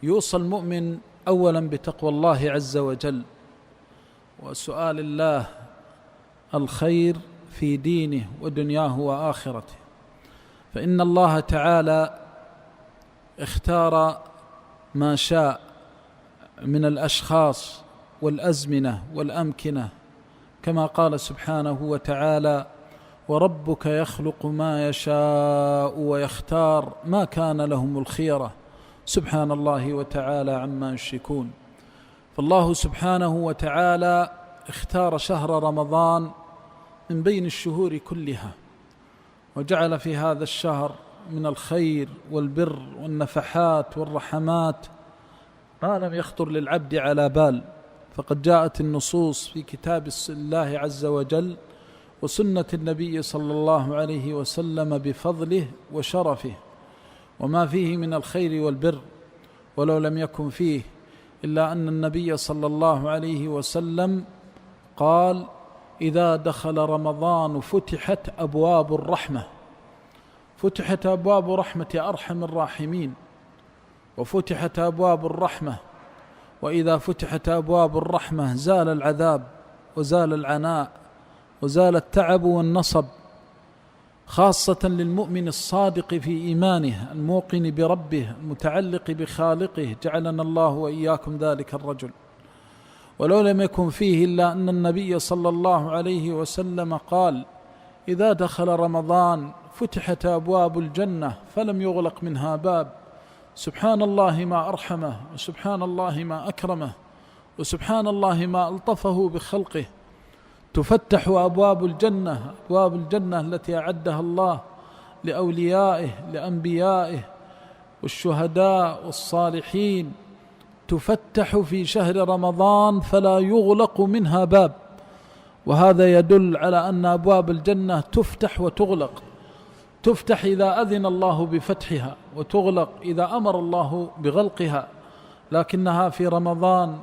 يوصى المؤمن أولا بتقوى الله عز وجل وسؤال الله الخير في دينه ودنياه وآخرته، فإن الله تعالى اختار ما شاء من الأشخاص والأزمنة والأمكنة، كما قال سبحانه وتعالى: وربك يخلق ما يشاء ويختار ما كان لهم الخيرة، سبحان الله وتعالى عما يشركون. فالله سبحانه وتعالى اختار شهر رمضان من بين الشهور كلها، وجعل في هذا الشهر من الخير والبر والنفحات والرحمات ما لم يخطر للعبد على بال، فقد جاءت النصوص في كتاب الله عز وجل وسنة النبي صلى الله عليه وسلم بفضله وشرفه وما فيه من الخير والبر، ولو لم يكن فيه إلا أن النبي صلى الله عليه وسلم قال: إذا دخل رمضان فتحت أبواب الرحمة، فتحت أبواب رحمة أرحم الراحمين، وفتحت أبواب الرحمة، وإذا فتحت أبواب الرحمة زال العذاب وزال العناء وزال التعب والنصب، خاصة للمؤمن الصادق في إيمانه الموقن بربه المتعلق بخالقه، جعلنا الله وإياكم ذلك الرجل. ولو لم يكن فيه إلا أن النبي صلى الله عليه وسلم قال: إذا دخل رمضان فتحت أبواب الجنة فلم يغلق منها باب، سبحان الله ما أرحمه، وسبحان الله ما أكرمه، وسبحان الله ما ألطفه بخلقه. تفتح أبواب الجنة، أبواب الجنة التي أعدها الله لأوليائه لأنبيائه والشهداء والصالحين، تفتح في شهر رمضان فلا يغلق منها باب، وهذا يدل على أن أبواب الجنة تفتح وتغلق، تفتح إذا أذن الله بفتحها، وتغلق إذا أمر الله بغلقها، لكنها في رمضان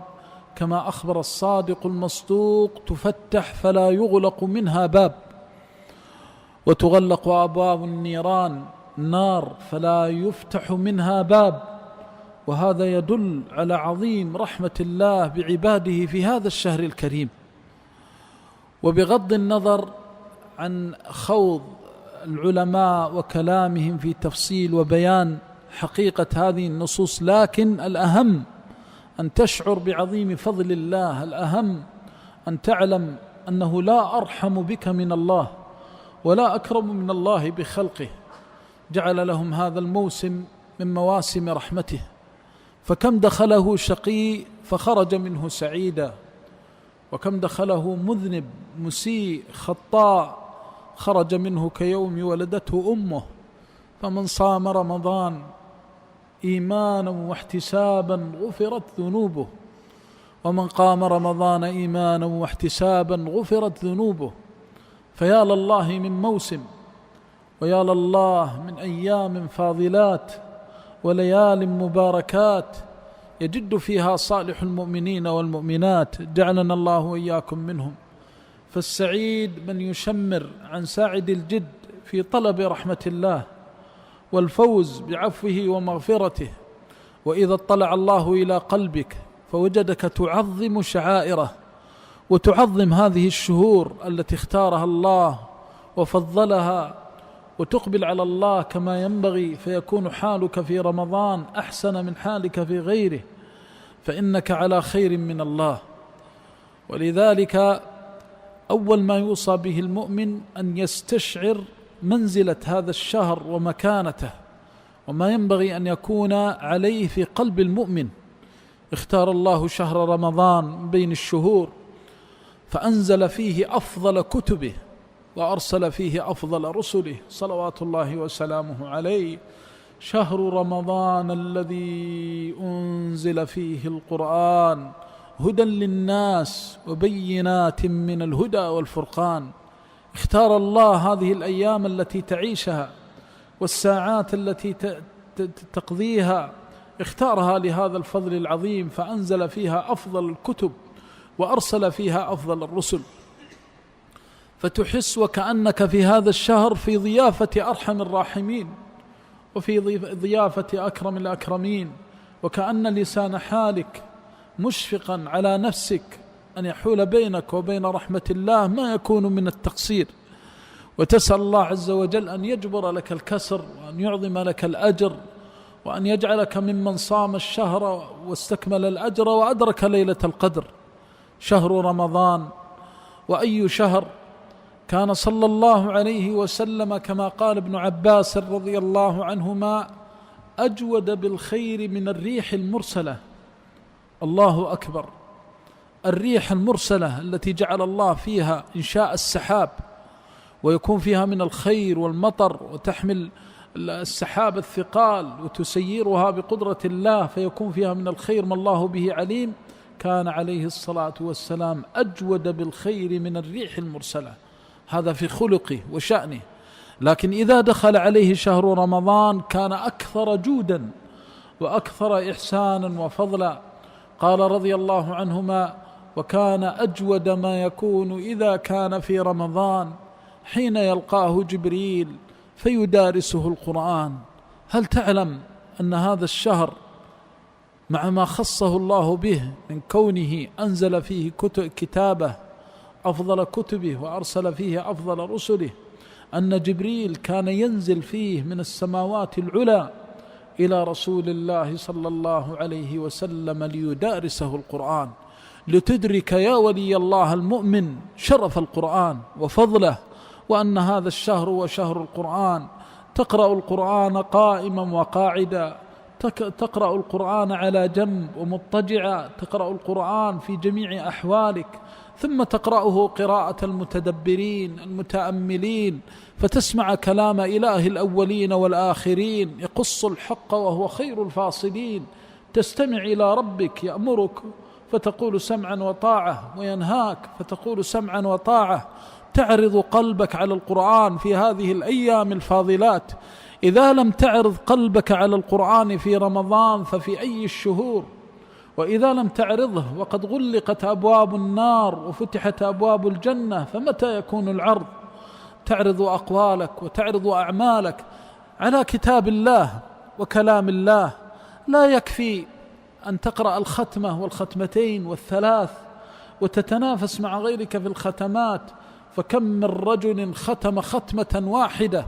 كما أخبر الصادق المصدوق تفتح فلا يغلق منها باب. وتغلق أبواب النيران، النار، فلا يفتح منها باب، وهذا يدل على عظيم رحمة الله بعباده في هذا الشهر الكريم. وبغض النظر عن خوض العلماء وكلامهم في تفصيل وبيان حقيقة هذه النصوص، لكن الأهم أن تشعر بعظيم فضل الله، الأهم أن تعلم أنه لا أرحم بك من الله ولا أكرم من الله بخلقه، جعل لهم هذا الموسم من مواسم رحمته، فكم دخله شقي فخرج منه سعيدا، وكم دخله مذنب مسيء خطاء خرج منه كيوم ولدته أمه. فمن صام رمضان إيمانا واحتسابا غفرت ذنوبه، ومن قام رمضان إيمانا واحتسابا غفرت ذنوبه. فيا لله من موسم، ويا لله من أيام فاضلات وليال مباركات يجد فيها صالح المؤمنين والمؤمنات، جعلنا الله وإياكم منهم. فالسعيد من يشمر عن ساعد الجد في طلب رحمة الله والفوز بعفوه ومغفرته. وإذا اطلع الله إلى قلبك فوجدك تعظم شعائره وتعظم هذه الشهور التي اختارها الله وفضلها، وتقبل على الله كما ينبغي، فيكون حالك في رمضان أحسن من حالك في غيره، فإنك على خير من الله. ولذلك أول ما يوصى به المؤمن أن يستشعر منزلة هذا الشهر ومكانته وما ينبغي أن يكون عليه في قلب المؤمن. اختار الله شهر رمضان بين الشهور فأنزل فيه أفضل كتبه وأرسل فيه أفضل رسله صلوات الله وسلامه عليه. شهر رمضان الذي أنزل فيه القرآن هدى للناس وبينات من الهدى والفرقان. اختار الله هذه الأيام التي تعيشها والساعات التي تقضيها، اختارها لهذا الفضل العظيم، فأنزل فيها أفضل الكتب وأرسل فيها أفضل الرسل، فتحس وكأنك في هذا الشهر في ضيافة أرحم الراحمين وفي ضيافة أكرم الأكرمين وكأن لسان حالك مشفقا على نفسك أن يحول بينك وبين رحمة الله ما يكون من التقصير، وتسأل الله عز وجل أن يجبر لك الكسر وأن يعظم لك الأجر وأن يجعلك ممن صام الشهر واستكمل الأجر وأدرك ليلة القدر. شهر رمضان، وأي شهر كان صلى الله عليه وسلم كما قال ابن عباس رضي الله عنهما أجود بالخير من الريح المرسلة. الله أكبر، الريح المرسلة التي جعل الله فيها إنشاء السحاب ويكون فيها من الخير والمطر، وتحمل السحاب الثقال وتسيرها بقدرة الله فيكون فيها من الخير ما الله به عليم. كان عليه الصلاة والسلام أجود بالخير من الريح المرسلة، هذا في خلقه وشأنه. لكن إذا دخل عليه شهر رمضان كان أكثر جودا وأكثر إحسانا وفضلا. قال رضي الله عنهما: وكان أجود ما يكون إذا كان في رمضان حين يلقاه جبريل فيدارسه القرآن. هل تعلم أن هذا الشهر مع ما خصه الله به من كونه أنزل فيه كتابه أفضل كتبه وأرسل فيه أفضل رسله، أن جبريل كان ينزل فيه من السماوات العلى إلى رسول الله صلى الله عليه وسلم ليدارسه القرآن، لتدرك يا ولي الله المؤمن شرف القرآن وفضله، وأن هذا الشهر هو شهر القرآن. تقرأ القرآن قائما وقاعدا، تقرأ القرآن على جنب ومضطجعا، تقرأ القرآن في جميع أحوالك، ثم تقرأه قراءة المتدبرين المتأملين، فتسمع كلام إله الأولين والآخرين يقص الحق وهو خير الفاصلين. تستمع إلى ربك يأمرك فتقول سمعا وطاعة، وينهاك فتقول سمعا وطاعة. تعرض قلبك على القرآن في هذه الأيام الفاضلات. إذا لم تعرض قلبك على القرآن في رمضان ففي أي الشهور؟ وإذا لم تعرضه وقد غلقت أبواب النار وفتحت أبواب الجنة فمتى يكون العرض؟ تعرض أقوالك وتعرض أعمالك على كتاب الله وكلام الله. لا يكفي أن تقرأ الختمة والختمتين والثلاث وتتنافس مع غيرك في الختمات، فكم من رجل ختم ختمة واحدة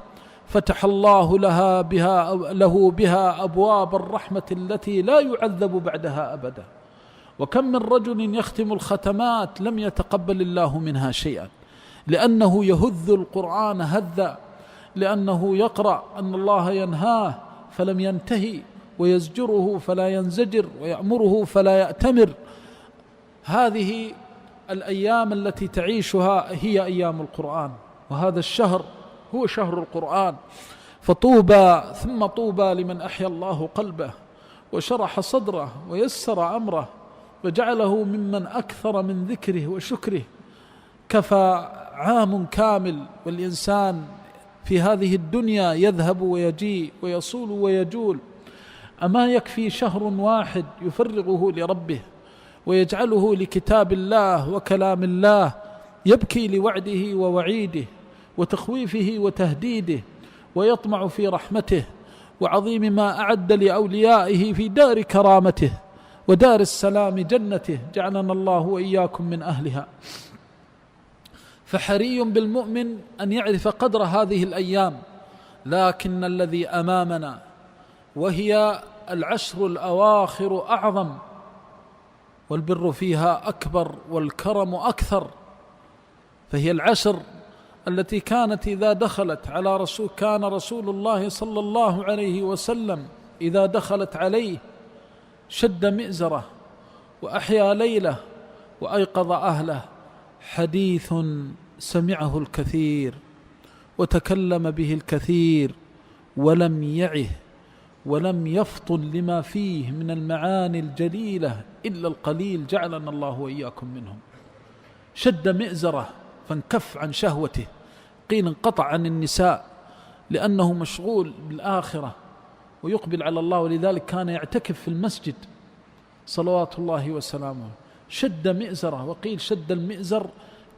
فتح الله له بها أبواب الرحمة التي لا يعذب بعدها أبدا. وكم من رجل يختم الختمات لم يتقبل الله منها شيئا، لأنه يهذ القرآن هذا، لأنه يقرأ أن الله ينهاه فلم ينتهي، ويزجره فلا ينزجر، ويأمره فلا يأتمر. هذه الأيام التي تعيشها هي أيام القرآن، وهذا الشهر هو شهر القرآن. فطوبى ثم طوبى لمن أحيا الله قلبه وشرح صدره ويسر أمره وجعله ممن أكثر من ذكره وشكره. كفى عام كامل والإنسان في هذه الدنيا يذهب ويجيء ويصول ويجول، أما يكفي شهر واحد يفرغه لربه ويجعله لكتاب الله وكلام الله، يبكي لوعده ووعيده وتخويفه وتهديده، ويطمع في رحمته وعظيم ما أعد لأوليائه في دار كرامته ودار السلام جنته، جعلنا الله وإياكم من أهلها. فحري بالمؤمن أن يعرف قدر هذه الأيام، لكن الذي أمامنا وهي العشر الأواخر أعظم، والبر فيها أكبر والكرم أكثر. فهي العشر التي كانت إذا دخلت على كان رسول الله صلى الله عليه وسلم إذا دخلت عليه شد مئزره وأحيا ليله وأيقظ أهله. حديث سمعه الكثير وتكلم به الكثير ولم يعه ولم يفطن لما فيه من المعاني الجليلة إلا القليل، جعلنا الله وإياكم منهم. شد مئزره فانكف عن شهوته، قيل انقطع عن النساء لأنه مشغول بالآخرة ويقبل على الله، ولذلك كان يعتكف في المسجد صلوات الله وسلامه. شد مئزره، وقيل شد المئزر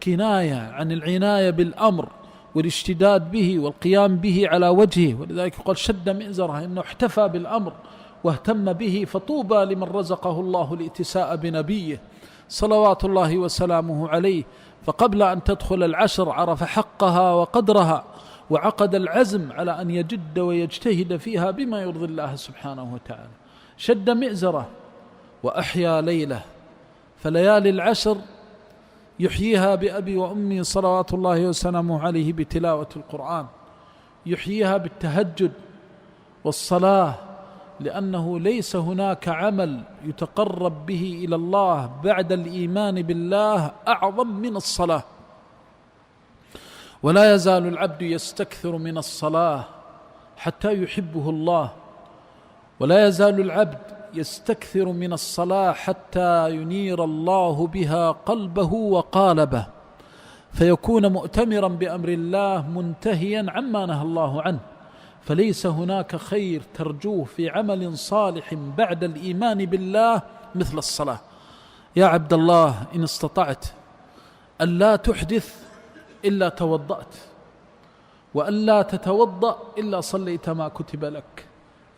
كناية عن العناية بالأمر والاشتداد به والقيام به على وجهه، ولذلك يقول شد مئزره، إنه احتفى بالأمر واهتم به، فطوبى لمن رزقه الله الاتساء بنبيه صلوات الله وسلامه عليه. فقبل أن تدخل العشر عرف حقها وقدرها، وعقد العزم على أن يجد ويجتهد فيها بما يرضي الله سبحانه وتعالى. شد مئزره وأحيا ليله، فليالي العشر يحييها بأبي وأمي صلوات الله وسلامه عليه بتلاوة القرآن، يحييها بالتهجد والصلاة، لأنه ليس هناك عمل يتقرب به إلى الله بعد الإيمان بالله أعظم من الصلاة. ولا يزال العبد يستكثر من الصلاة حتى يحبه الله، ولا يزال العبد يستكثر من الصلاة حتى ينير الله بها قلبه وقالبه، فيكون مؤتمرا بأمر الله منتهيا عما نهى الله عنه. فليس هناك خير ترجوه في عمل صالح بعد الإيمان بالله مثل الصلاة. يا عبد الله، إن استطعت ألا تحدث إلا توضأت، وألا تتوضأ إلا صليت ما كتب لك.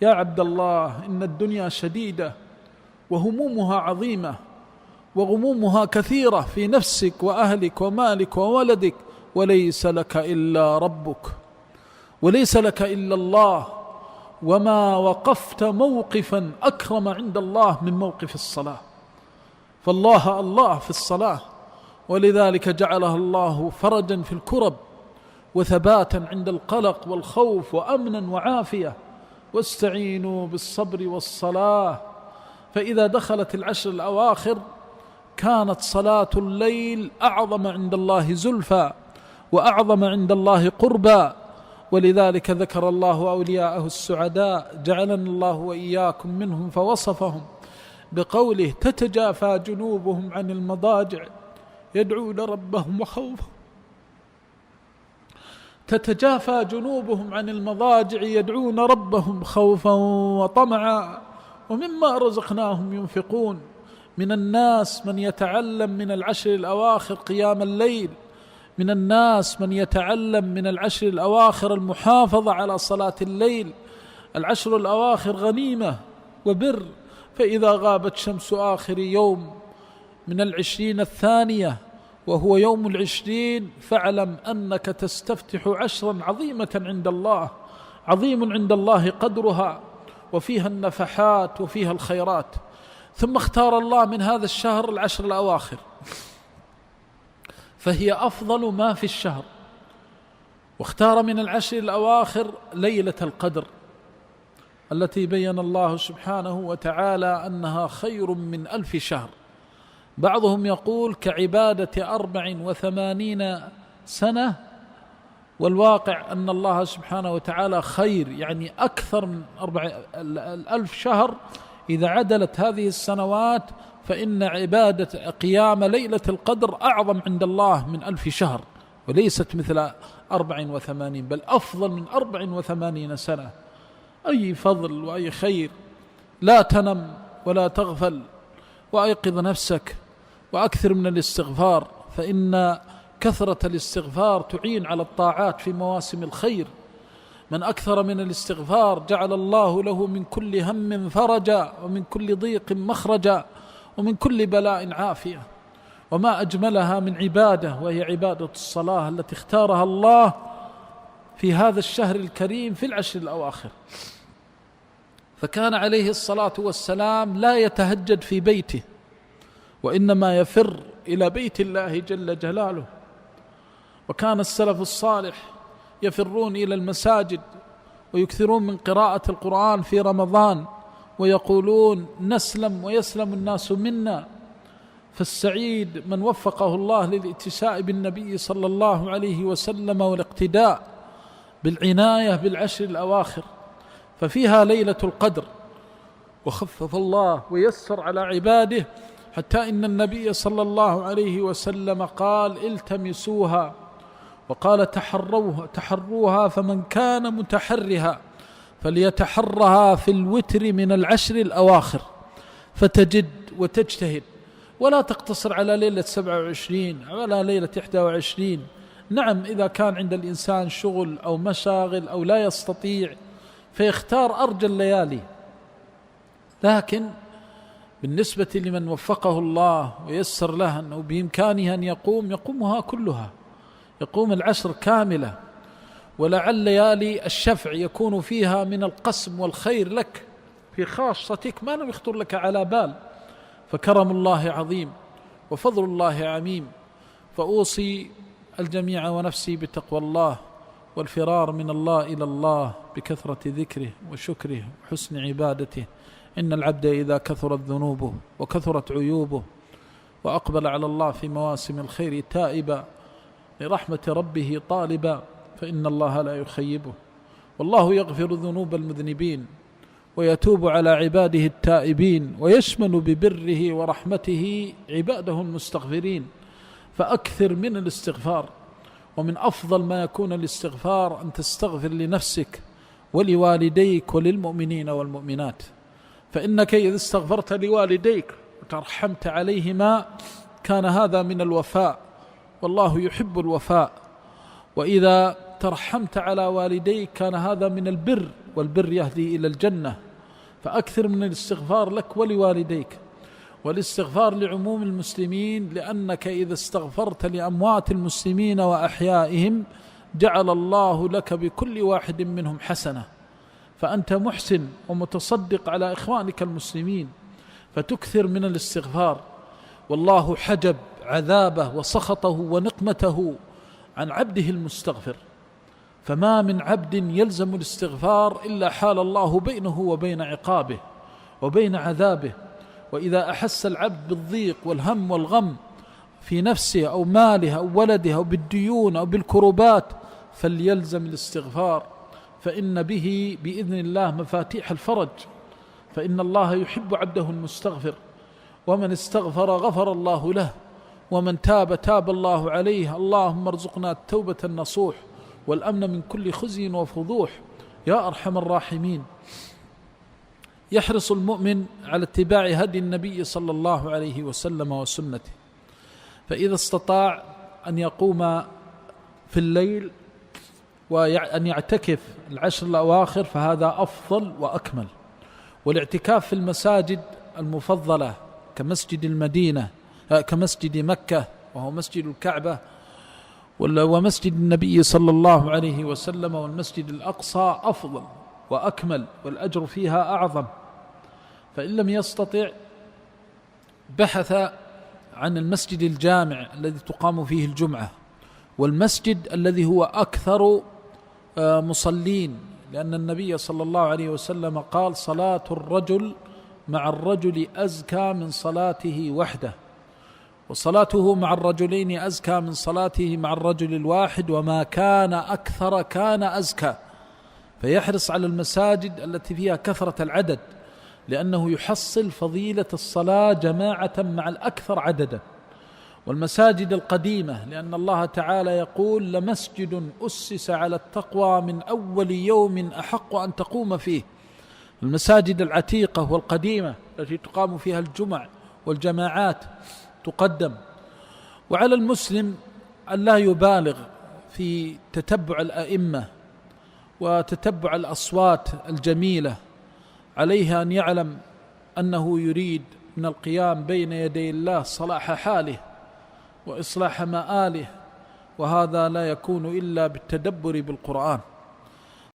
يا عبد الله، إن الدنيا شديدة وهمومها عظيمة وغمومها كثيرة في نفسك وأهلك ومالك وولدك، وليس لك إلا ربك، وليس لك إلا الله. وما وقفت موقفا أكرم عند الله من موقف الصلاة، فالله الله في الصلاة، ولذلك جعلها الله فرجا في الكرب وثباتا عند القلق والخوف وأمنا وعافية. واستعينوا بالصبر والصلاة، فإذا دخلت العشر الأواخر كانت صلاة الليل أعظم عند الله زلفى وأعظم عند الله قربا. ولذلك ذكر الله أولياءه السعداء، جعلنا الله وإياكم منهم، فوصفهم بقوله: تتجافى جنوبهم عن المضاجع يدعون ربهم وخوفا، تتجافى جنوبهم عن المضاجع يدعون ربهم خوفا وطمعا ومما رزقناهم ينفقون. من الناس من يتعلم من العشر الأواخر قيام الليل، من الناس من يتعلم من العشر الأواخر المحافظة على صلاة الليل. العشر الأواخر غنيمة وبر، فإذا غابت شمس آخر يوم من 20 الثانية وهو يوم 20، فاعلم أنك تستفتح عشرا عظيمة عند الله، عظيم عند الله قدرها، وفيها النفحات وفيها الخيرات. ثم اختار الله من هذا الشهر العشر الأواخر، فهي أفضل ما في الشهر، واختار من العشر الأواخر ليلة القدر التي بين الله سبحانه وتعالى أنها خير من 1000 شهر. بعضهم يقول كعبادة 84 سنة، والواقع أن الله سبحانه وتعالى خير، يعني أكثر من 1000 شهر. إذا عدلت هذه السنوات فإن عبادة قيام ليلة القدر أعظم عند الله من 1000 شهر، وليست مثل 84، بل أفضل من 84 سنة. أي فضل وأي خير! لا تنم ولا تغفل، وأيقظ نفسك وأكثر من الاستغفار، فإن كثرة الاستغفار تعين على الطاعات في مواسم الخير. من أكثر من الاستغفار جعل الله له من كل هم فرجا، ومن كل ضيق مخرجا، ومن كل بلاء عافية. وما أجملها من عبادة، وهي عبادة الصلاة التي اختارها الله في هذا الشهر الكريم في العشر الأواخر. فكان عليه الصلاة والسلام لا يتهجد في بيته، وإنما يفر إلى بيت الله جل جلاله. وكان السلف الصالح يفرون إلى المساجد ويكثرون من قراءة القرآن في رمضان، ويقولون: نسلم ويسلم الناس منا. فالسعيد من وفقه الله للاتساء بالنبي صلى الله عليه وسلم والاقتداء بالعناية بالعشر الأواخر، ففيها ليلة القدر، وخفف الله ويسر على عباده، حتى إن النبي صلى الله عليه وسلم قال: التمسوها، وقال: تحروها، فمن كان متحرها فليتحرها في الوتر من العشر الأواخر، فتجد وتجتهد، ولا تقتصر على ليلة 27 ولا ليلة 21. نعم، إذا كان عند الإنسان شغل أو مشاغل أو لا يستطيع فيختار أرجى الليالي، لكن بالنسبة لمن وفقه الله ويسر له أنه بإمكانه أن يقومها كلها، يقوم العشر كاملة، ولعل ليالي الشفع يكون فيها من القسم والخير لك في خاصتك ما لم يخطر لك على بال، فكرم الله عظيم وفضل الله عميم. فأوصي الجميع ونفسي بتقوى الله والفرار من الله إلى الله بكثرة ذكره وشكره وحسن عبادته. إن العبد إذا كثرت ذنوبه وكثرت عيوبه وأقبل على الله في مواسم الخير تائبا لرحمة ربه طالبا فإن الله لا يخيبه. والله يغفر ذنوب المذنبين ويتوب على عباده التائبين ويشمل ببره ورحمته عباده المستغفرين. فأكثر من الاستغفار، ومن أفضل ما يكون الاستغفار أن تستغفر لنفسك ولوالديك وللمؤمنين والمؤمنات، فإنك إذا استغفرت لوالديك وترحمت عليهما كان هذا من الوفاء، والله يحب الوفاء. وإذا ترحمت على والديك كان هذا من البر، والبر يهدي إلى الجنة. فأكثر من الاستغفار لك ولوالديك، والاستغفار لعموم المسلمين، لأنك إذا استغفرت لأموات المسلمين وأحيائهم جعل الله لك بكل واحد منهم حسنة، فأنت محسن ومتصدق على إخوانك المسلمين، فتكثر من الاستغفار. والله حجب عذابه وسخطه ونقمته عن عبده المستغفر، فما من عبد يلزم الاستغفار إلا حال الله بينه وبين عقابه وبين عذابه. وإذا أحس العبد بالضيق والهم والغم في نفسه أو ماله أو ولده أو بالديون أو بالكربات فليلزم الاستغفار، فإن به بإذن الله مفاتيح الفرج، فإن الله يحب عبده المستغفر. ومن استغفر غفر الله له، ومن تاب تاب الله عليه. اللهم ارزقنا التوبة النصوح والأمن من كل خزي وفضوح يا أرحم الراحمين. يحرص المؤمن على اتباع هدي النبي صلى الله عليه وسلم وسنته، فإذا استطاع أن يقوم في الليل وأن يعتكف العشر الأواخر فهذا أفضل وأكمل. والاعتكاف في المساجد المفضلة كمسجد المدينة كمسجد مكة وهو مسجد الكعبة ومسجد النبي صلى الله عليه وسلم والمسجد الأقصى أفضل وأكمل والأجر فيها أعظم. فإن لم يستطع بحث عن المسجد الجامع الذي تقام فيه الجمعة، والمسجد الذي هو أكثر مصلين، لأن النبي صلى الله عليه وسلم قال: صلاة الرجل مع الرجل أزكى من صلاته وحده، وصلاته مع الرجلين أزكى من صلاته مع الرجل الواحد، وما كان أكثر كان أزكى. فيحرص على المساجد التي فيها كثرة العدد، لأنه يحصل فضيلة الصلاة جماعة مع الأكثر عددا. والمساجد القديمة، لأن الله تعالى يقول: لمسجد أسس على التقوى من أول يوم أحق أن تقوم فيه. المساجد العتيقة والقديمة التي تقام فيها الجمع والجماعات تقدم. وعلى المسلم أن لا يبالغ في تتبع الأئمة وتتبع الأصوات الجميلة، عليه أن يعلم أنه يريد من القيام بين يدي الله صلاح حاله وإصلاح مآله، وهذا لا يكون إلا بالتدبر بالقرآن.